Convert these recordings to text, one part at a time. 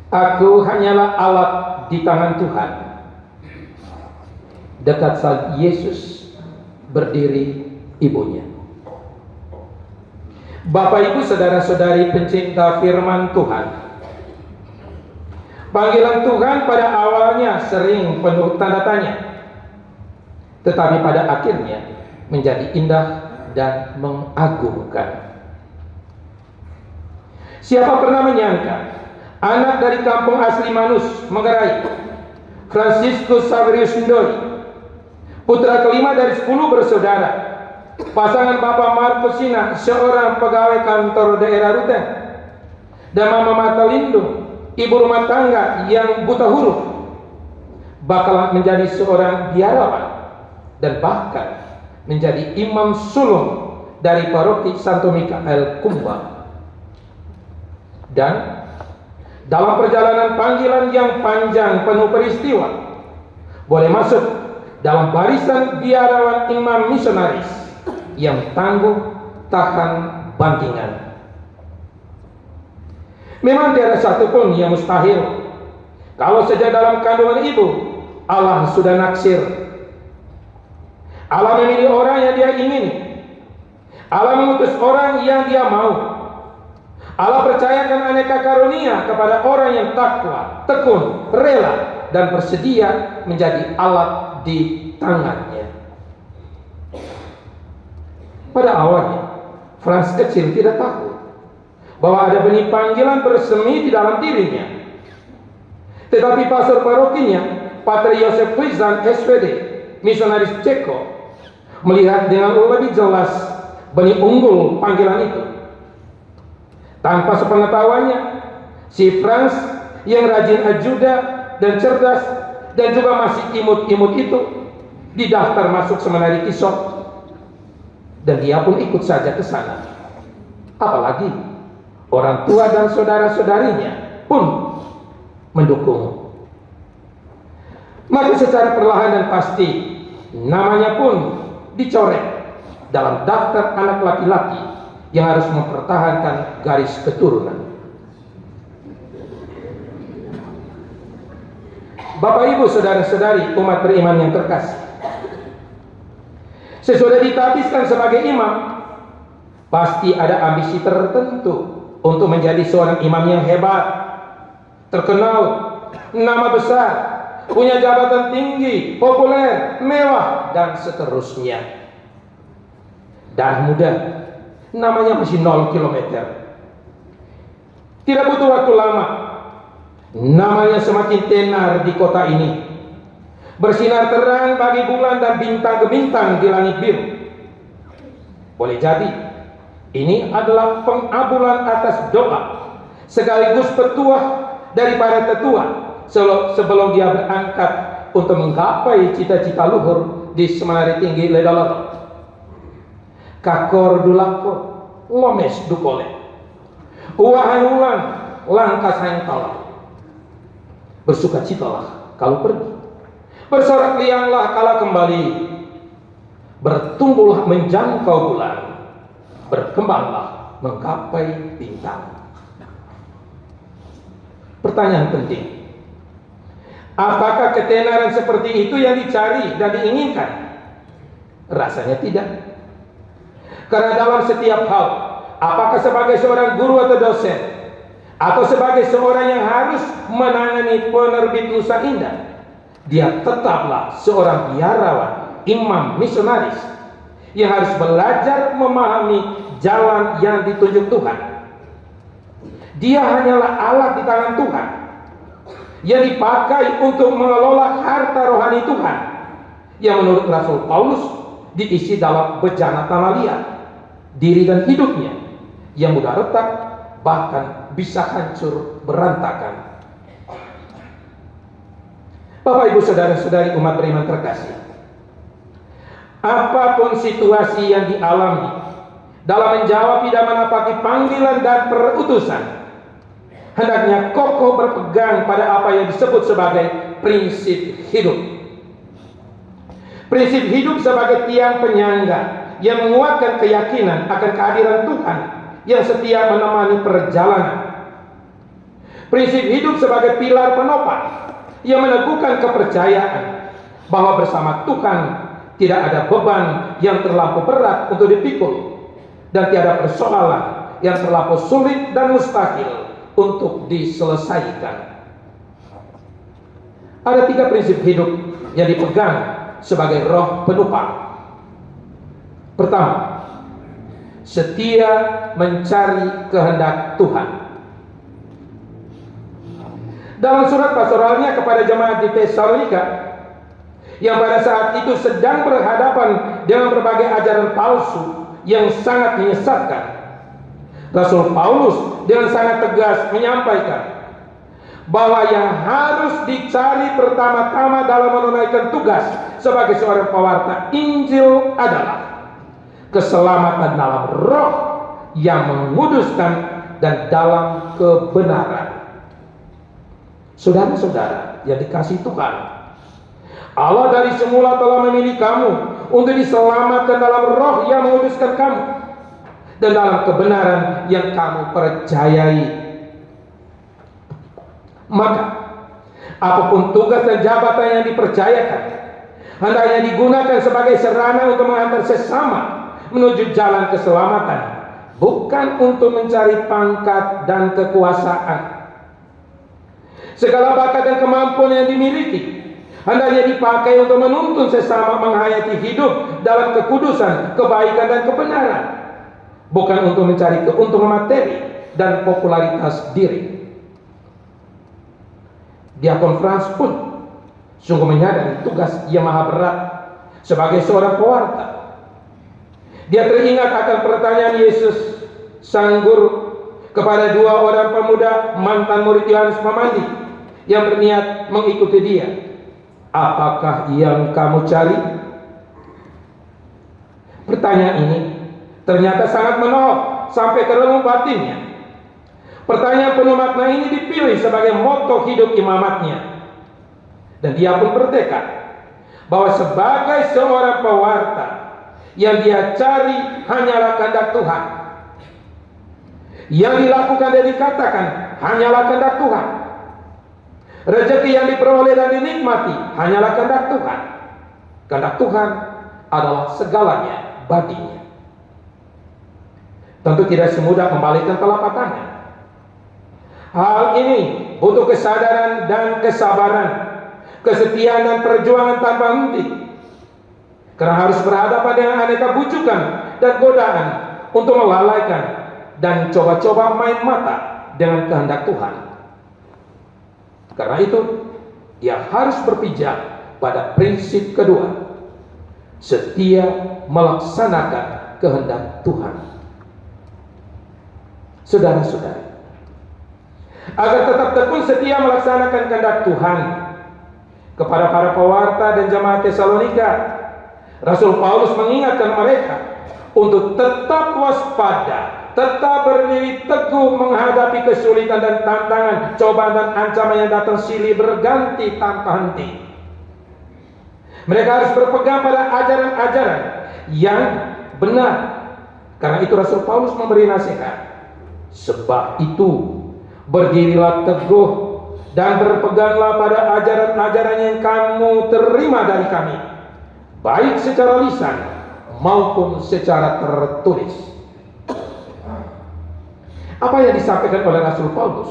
Aku hanyalah alat di tangan Tuhan. Dekat salib Yesus berdiri ibunya. Bapak Ibu saudara-saudari pencinta firman Tuhan, panggilan Tuhan pada awalnya sering penuh tanda tanya, tetapi pada akhirnya menjadi indah dan mengagumkan. Siapa pernah menyangka anak dari kampung asli Manus, Manggarai, Franciscus Saverius Ndoi, putra kelima dari 10 bersaudara, pasangan Bapak Markus Sina, seorang pegawai kantor daerah Ruteng, dan Mama Mata Lindung, ibu rumah tangga yang buta huruf, bakal menjadi seorang biarawan dan bahkan menjadi imam sulung dari paroki Santo Mikael Kumbang. Dan dalam perjalanan panggilan yang panjang penuh peristiwa, boleh masuk dalam barisan biarawan imam misionaris yang tangguh tahan bantingan. Memang tiada satu pun yang mustahil kalau sejak dalam kandungan ibu Allah sudah naksir. Allah memilih orang yang dia ingini. Allah mengutus orang yang dia mau. Allah percayakan aneka karunia kepada orang yang takwa, tekun, rela, dan bersedia menjadi alat di tangannya. Pada awalnya, Frans kecil tidak tahu bahwa ada benih panggilan bersemi di dalam dirinya. Tetapi pastor parokinya, Pater Josef Huizan SPD, misionaris Ceko, melihat dengan lebih jelas benih unggul panggilan itu. Tanpa sepengetahuannya, si Frans yang rajin ajuda dan cerdas dan juga masih imut-imut itu didaftar masuk seminari Kisot, dan dia pun ikut saja ke sana. Apalagi orang tua dan saudara-saudarinya pun mendukung. Maka secara perlahan dan pasti namanya pun dicoret dalam daftar anak laki-laki yang harus mempertahankan garis keturunan. Bapak Ibu saudara-saudari umat beriman yang terkasih, sesudah ditahbiskan sebagai imam, pasti ada ambisi tertentu untuk menjadi seorang imam yang hebat, terkenal, nama besar, punya jabatan tinggi, populer, mewah, dan seterusnya. Dan mudah, namanya masih 0 kilometer. Tidak butuh waktu lama, namanya semakin tenar di kota ini, bersinar terang bagi bulan dan bintang-bintang di langit biru. Boleh jadi ini adalah pengabulan atas doa sekaligus petuah dari para tetua sebelum dia berangkat untuk menggapai cita-cita luhur di Seminari Tinggi Ledaloro. Kakor dulako lomes dukole uang langkas hangkalah. Bersukacitalah kalau pergi, bersorak lianglah kala kembali, bertumbuhlah menjangkau bulan, berkembanglah menggapai bintang. Pertanyaan penting, apakah ketenaran seperti itu yang dicari dan diinginkan? Rasanya tidak. Karena dalam setiap hal, apakah sebagai seorang guru atau dosen, atau sebagai seorang yang harus menangani penerbit Nusa Indah, dia tetaplah seorang biarawan, imam misionaris yang harus belajar memahami jalan yang ditunjuk Tuhan. Dia hanyalah alat di tangan Tuhan yang dipakai untuk mengelola harta rohani Tuhan yang menurut Rasul Paulus diisi dalam bejana tanah liat, diri dan hidupnya yang mudah retak, bahkan bisa hancur berantakan. Bapak Ibu saudara-saudari umat beriman terkasih, apapun situasi yang dialami dalam menjawab dan menapaki panggilan dan perutusan, hendaknya kokoh berpegang pada apa yang disebut sebagai prinsip hidup. Prinsip hidup sebagai tiang penyangga yang menguatkan keyakinan akan kehadiran Tuhan yang setia menemani perjalanan. Prinsip hidup sebagai pilar penopang yang meneguhkan kepercayaan bahwa bersama Tuhan tidak ada beban yang terlampau berat untuk dipikul, dan tiada persoalan yang terlampau sulit dan mustahil untuk diselesaikan. Ada 3 prinsip hidup yang dipegang sebagai roh penopang. Pertama, setia mencari kehendak Tuhan. Dalam surat pastoralnya kepada jemaat di Tesalonika, yang pada saat itu sedang berhadapan dengan berbagai ajaran palsu yang sangat menyesatkan, Rasul Paulus dengan sangat tegas menyampaikan bahwa yang harus dicari pertama-tama dalam menunaikan tugas sebagai seorang pewarta Injil adalah keselamatan dalam roh yang menguduskan dan dalam kebenaran. Saudara-saudara yang dikasihi Tuhan, Allah dari semula telah memilih kamu untuk diselamatkan dalam roh yang menguduskan kamu dan dalam kebenaran yang kamu percayai. Maka apapun tugas dan jabatan yang dipercayakan, hendaknya digunakan sebagai sarana untuk menghantar sesama menuju jalan keselamatan, bukan untuk mencari pangkat dan kekuasaan. Segala bakat dan kemampuan yang dimiliki hendaknya dipakai untuk menuntun sesama menghayati hidup dalam kekudusan, kebaikan dan kebenaran, bukan untuk mencari keuntungan materi dan popularitas diri. Diakon Frans pun sungguh menyadari tugas yang maha berat sebagai seorang pewarta. Dia teringat akan pertanyaan Yesus sang guru kepada 2 orang pemuda mantan murid Yohanes Pemandi yang berniat mengikuti dia. Apakah yang kamu cari? Pertanyaan ini ternyata sangat menohok sampai ke relung batinnya. Pertanyaan penuh makna ini dipilih sebagai moto hidup imamatnya, dan dia pun bertekad bahwa sebagai seorang pewarta, yang dia cari hanyalah kehendak Tuhan. Yang dilakukan dan dikatakan hanyalah kehendak Tuhan. Rezeki yang diperoleh dan dinikmati hanyalah kehendak Tuhan. Kehendak Tuhan adalah segalanya baginya. Tentu tidak semudah membalikkan telapak tangan. Hal ini butuh kesadaran dan kesabaran, kesetiaan dan perjuangan tanpa henti, karena harus berhadapan dengan aneka bujukan dan godaan untuk melalaikan dan coba-coba main mata dengan kehendak Tuhan. Karena itu, dia harus berpijak pada prinsip kedua, setia melaksanakan kehendak Tuhan. Saudara-saudari, agar tetap tekun setia melaksanakan kehendak Tuhan, kepada para pewarta dan jemaat Tesalonika, Rasul Paulus mengingatkan mereka untuk tetap waspada, tetap berdiri teguh menghadapi kesulitan dan tantangan, cobaan dan ancaman yang datang silih berganti tanpa henti. Mereka harus berpegang pada ajaran-ajaran yang benar. Karena itu Rasul Paulus memberi nasihat. Sebab itu berdirilah teguh dan berpeganglah pada ajaran-ajaran yang kamu terima dari kami, baik secara lisan maupun secara tertulis. Apa yang disampaikan oleh Rasul Paulus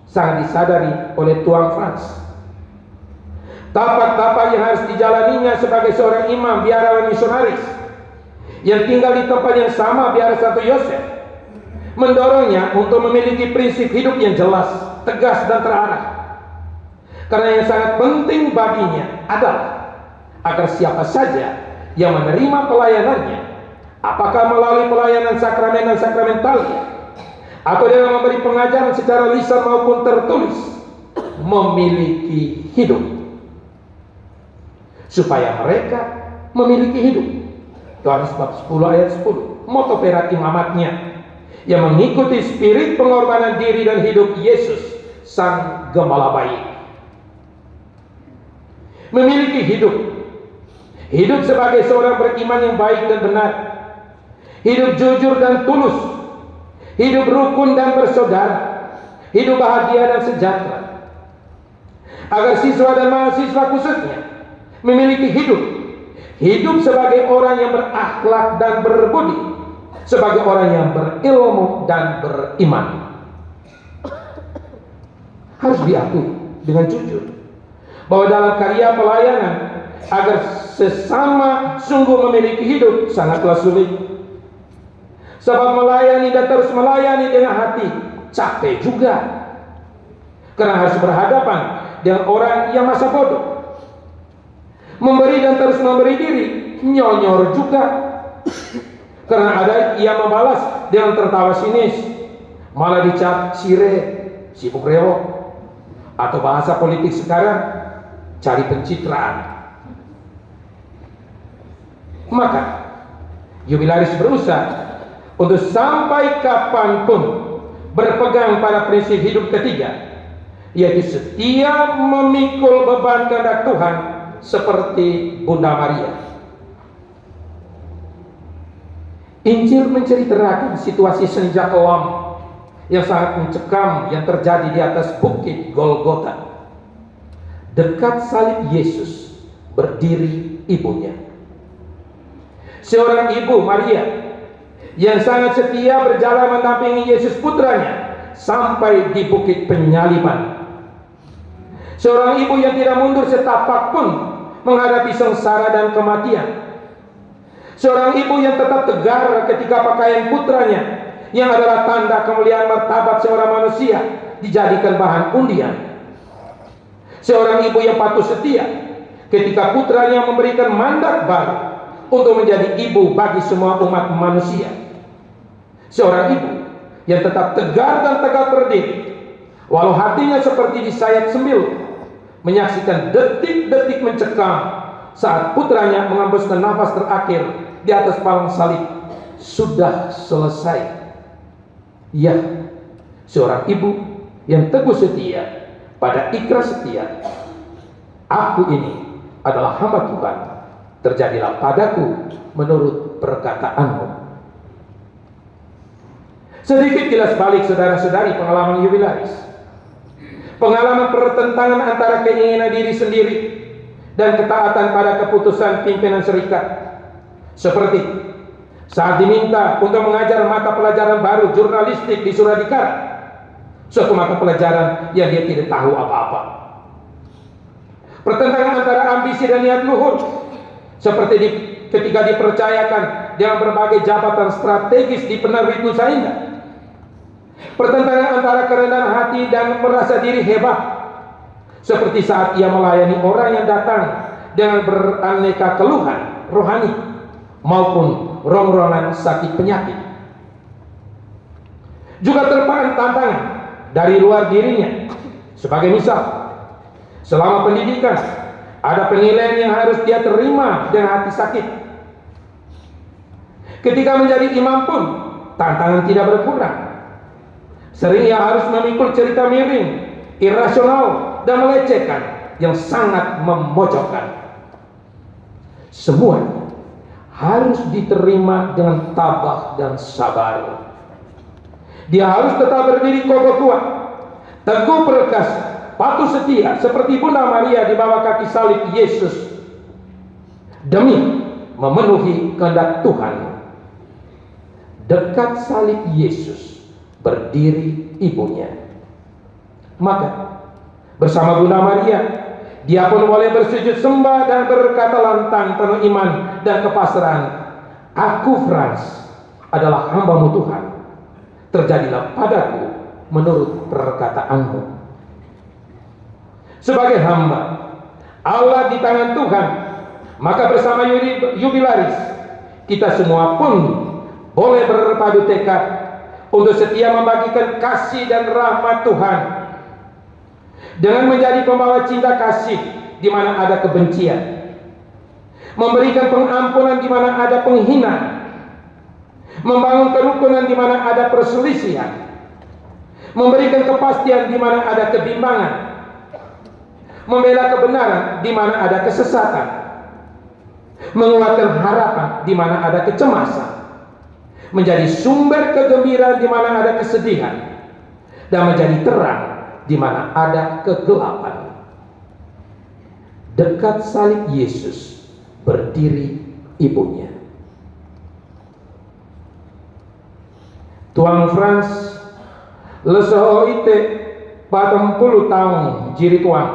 sangat disadari oleh Tuan Frans. Tapak-tapak yang harus dijalaninya sebagai seorang imam biarawan misionaris yang tinggal di tempat yang sama biara Santo Yosef mendorongnya untuk memiliki prinsip hidup yang jelas, tegas dan terarah. Karena yang sangat penting baginya adalah agar siapa saja yang menerima pelayanannya, apakah melalui pelayanan sakramen dan sakramentalia, atau dengan memberi pengajaran secara lisan maupun tertulis, memiliki hidup, supaya mereka memiliki hidup. Yohanes bab 10 ayat 10, moto perak imamatnya, yang mengikuti spirit pengorbanan diri dan hidup Yesus sang gembala baik. Memiliki hidup sebagai seorang beriman yang baik dan benar, hidup jujur dan tulus, hidup rukun dan bersaudara, hidup bahagia dan sejahtera. Agar siswa dan mahasiswa khususnya memiliki hidup sebagai orang yang berakhlak dan berbudi, sebagai orang yang berilmu dan beriman. Harus diakui dengan jujur bahwa dalam karya pelayanan agar sesama sungguh memiliki hidup sangatlah sulit. Sebab melayani dan terus melayani dengan hati capek juga, karena harus berhadapan dengan orang yang masa bodoh. Memberi dan terus memberi diri nyonyor juga, karena ada yang membalas dengan tertawa sinis, malah dicap sire, sibuk rewok, atau bahasa politik sekarang cari pencitraan. Maka Jubilaris berusaha untuk sampai kapanpun berpegang pada prinsip hidup ketiga, yaitu setia memikul beban kehendak Tuhan seperti Bunda Maria. Injil menceritakan situasi senja kelam yang sangat mencekam yang terjadi di atas bukit Golgota. Dekat salib Yesus berdiri ibunya, seorang ibu Maria yang sangat setia berjalan mendampingi Yesus putranya sampai di bukit penyaliban. Seorang ibu yang tidak mundur setapak pun menghadapi sengsara dan kematian. Seorang ibu yang tetap tegar ketika pakaian putranya, yang adalah tanda kemuliaan martabat seorang manusia, dijadikan bahan undian. Seorang ibu yang patuh setia ketika putranya memberikan mandat baru untuk menjadi ibu bagi semua umat manusia. Seorang ibu yang tetap tegar dan tegak berdiri walau hatinya seperti disayat sembil, menyaksikan detik-detik mencekam saat putranya mengembuskan nafas terakhir di atas palang salib. Sudah selesai. Ya, seorang ibu yang teguh setia pada ikrar setia, aku ini adalah hamba Tuhan, terjadilah padaku menurut perkataanmu. Sedikit kilas balik saudara-saudari pengalaman Jubilaris. Pengalaman pertentangan antara keinginan diri sendiri dan ketaatan pada keputusan pimpinan serikat. Seperti saat diminta untuk mengajar mata pelajaran baru jurnalistik di Suradikara, suatu mata pelajaran yang dia tidak tahu apa-apa. Pertentangan antara ambisi dan niat luhur, seperti ketika dipercayakan dengan berbagai jabatan strategis di Penerbit Nusa Indah. Pertentangan antara kerendahan hati dan merasa diri hebat, seperti saat ia melayani orang yang datang dengan beraneka keluhan rohani maupun rongrongan sakit penyakit. Juga terpaan tantangan dari luar dirinya, sebagai misal selama pendidikan ada penilaian yang harus dia terima dengan hati sakit. Ketika menjadi imam pun tantangan tidak berkurang. Sering ia harus memikul cerita miring, irasional dan melecehkan yang sangat memojokkan. Semua harus diterima dengan tabah dan sabar. Dia harus tetap berdiri kokoh kuat, teguh perkasa, patuh setia seperti Bunda Maria di bawah kaki salib Yesus demi memenuhi kehendak Tuhan. Dekat salib Yesus berdiri ibunya. Maka bersama Bunda Maria, dia pun boleh bersujud sembah dan berkata lantang penuh iman dan kepasrahan, aku Frans adalah hamba-Mu Tuhan, terjadilah padaku menurut perkataanmu. Sebagai hamba Allah di tangan Tuhan, maka bersama Jubilaris kita semua pun boleh berpadu tekad untuk setia membagikan kasih dan rahmat Tuhan, dengan menjadi pembawa cinta kasih di mana ada kebencian, memberikan pengampunan di mana ada penghinaan, membangun kerukunan di mana ada perselisihan, memberikan kepastian di mana ada kebimbangan, membela kebenaran di mana ada kesesatan, menguatkan harapan di mana ada kecemasan, menjadi sumber kegembiraan di mana ada kesedihan, dan menjadi terang di mana ada kegelapan. Dekat salib Yesus berdiri ibunya. Tuang Frans lesoho ite 40 tahun jiri tuang.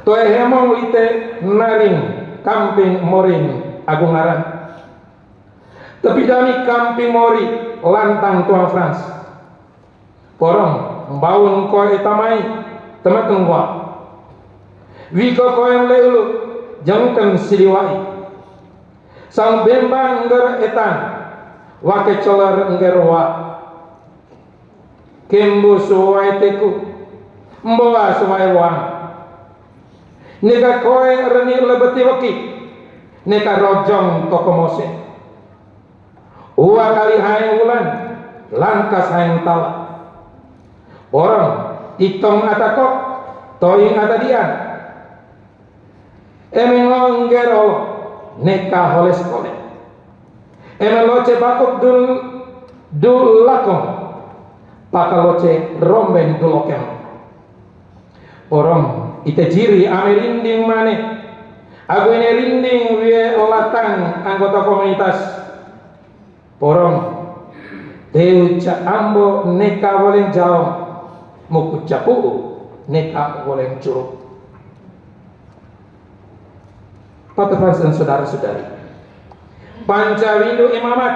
Toe hemong ite naring kamping moring agung aran. Tapi dami kamping mori lantang Tuang Frans. Porong membaun koe etamai temat tengwa. Wiko koe leulu jangken siliwai. Sang bembang ngger etan wake colar ngger wa. Kembu suwai teku mbawa suwai wang. Neka koe reni lebeti waki. Neka rojong toko mose. Uwa kali hayang ulan langkas hayang tawa. Orang itong atakok toing atadian. Emeng ngero neka holes kole. Emeng loce bakok dul lakong. Pakaloce romben dulokem. Orang ite jiri ame rinding mane. Aku ini rinding wie latang anggota komunitas. Orang teu ca ambo neka boleh jauh. Muku capu neka boleh curug. Pater dan saudara-saudari, Pancawindu imamat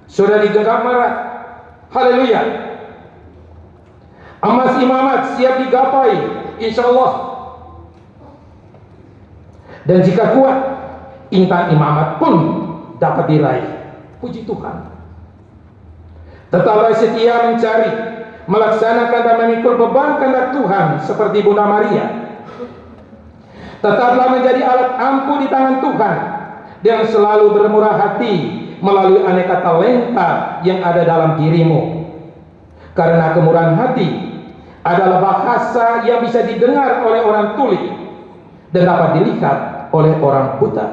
sudah digenggam merah. Haleluya. Amas imamat siap digapai, insya Allah. Dan jika kuat, intan imamat pun dapat diraih. Puji Tuhan. Tetaplah setia mencari, melaksanakan dan memikul beban kehendak Tuhan seperti Bunda Maria. Tetaplah menjadi alat ampuh di tangan Tuhan yang selalu bermurah hati melalui aneka talenta yang ada dalam dirimu. Karena kemurahan hati adalah bahasa yang bisa didengar oleh orang tuli dan dapat dilihat oleh orang buta.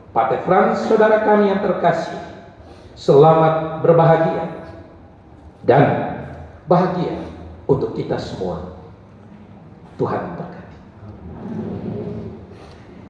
Pater Frans, saudara kami yang terkasih, selamat berbahagia dan bahagia untuk kita semua. Tuhan berkati.